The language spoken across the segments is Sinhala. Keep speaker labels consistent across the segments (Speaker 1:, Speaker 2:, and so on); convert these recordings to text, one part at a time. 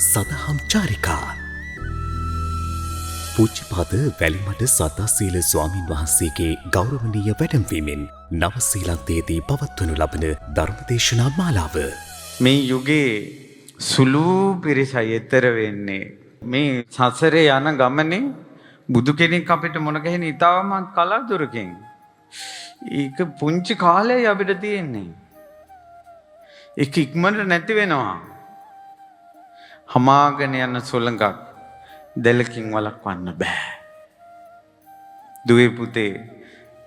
Speaker 1: සදහම් චාරිකා පූජ්‍යපාද වැලිමඩ සද්ධාසීල ස්වාමින් වහන්සේගේ ගෞරවනීය වැඩමවීමෙන් නව ශ්‍රීලන්තයේදී පවත්වනු ලබන ධර්මදේශනා මාලාව
Speaker 2: මේ යුගයේ සුළු පිරිසයි ඈතර වෙන්නේ මේ සසරේ යන ගමනේ බුදු කෙනෙක් අපිට මුණ ගැහෙන ඉතාමත් කලාතුරකින් ඒක පුංචි කාලේ අපිට තියෙන්නේ ඒක ඉක්මනට නැති වෙනවා හමාගෙන යන සොළඟක් දෙලකින් වළක්වන්න බෑ දුවේ පුතේ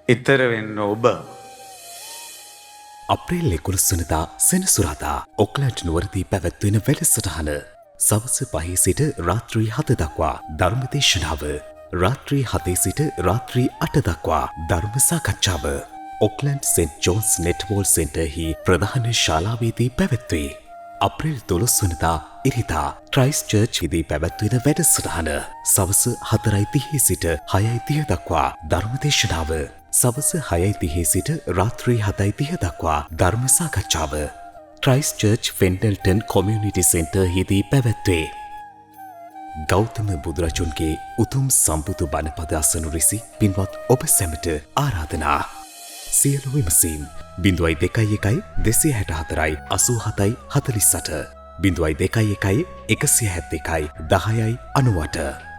Speaker 2: ඈතර වෙන්න ඔබ
Speaker 1: අප්‍රේල් 11 වෙනිදා සෙනසුරාදා ඔක්ලන්ඩ් නුවරදී පැවැත්වෙන වැඩසටහන සවස් 5 සිට රාත්‍රී 7 දක්වා ධර්මදේශනාව රාත්‍රී 7 සිට රාත්‍රී 8 දක්වා ධර්ම සාකච්ඡාව ඔක්ලන්ඩ් සෙන්ට් ජෝන්ස් නෙට්බෝල් සෙන්ටර්හි ප්‍රධාන ශාලාවේදී පැවැත්වේ. අප්‍රේල් 12 වෙනිදා ඉරිදා ක්‍රයිස්ට් චර්ච්දී පැවැත්වෙන වැඩසටහන සවස් 4:30 සිට 6:30 දක්වා ධර්මදේශනාව සවස් 6:30 සිට රාත්‍රී 7:30 දක්වා ධර්ම සාකච්ඡාව ක්‍රයිස්ට් චර්ච් ෆෙන්ඩල්ටන් කොමියුනිටි සෙන්ටර්හිදී පැවැත්වේ. ගෞතම බුදුරජුන්ගේ උතුම් සම්බුදු බණ පද අසනු රිසි පින්වත් ඔබ සැමට ආරාධනා. සියලු විමසීම් 0212 264 87 48 0212 172 10 98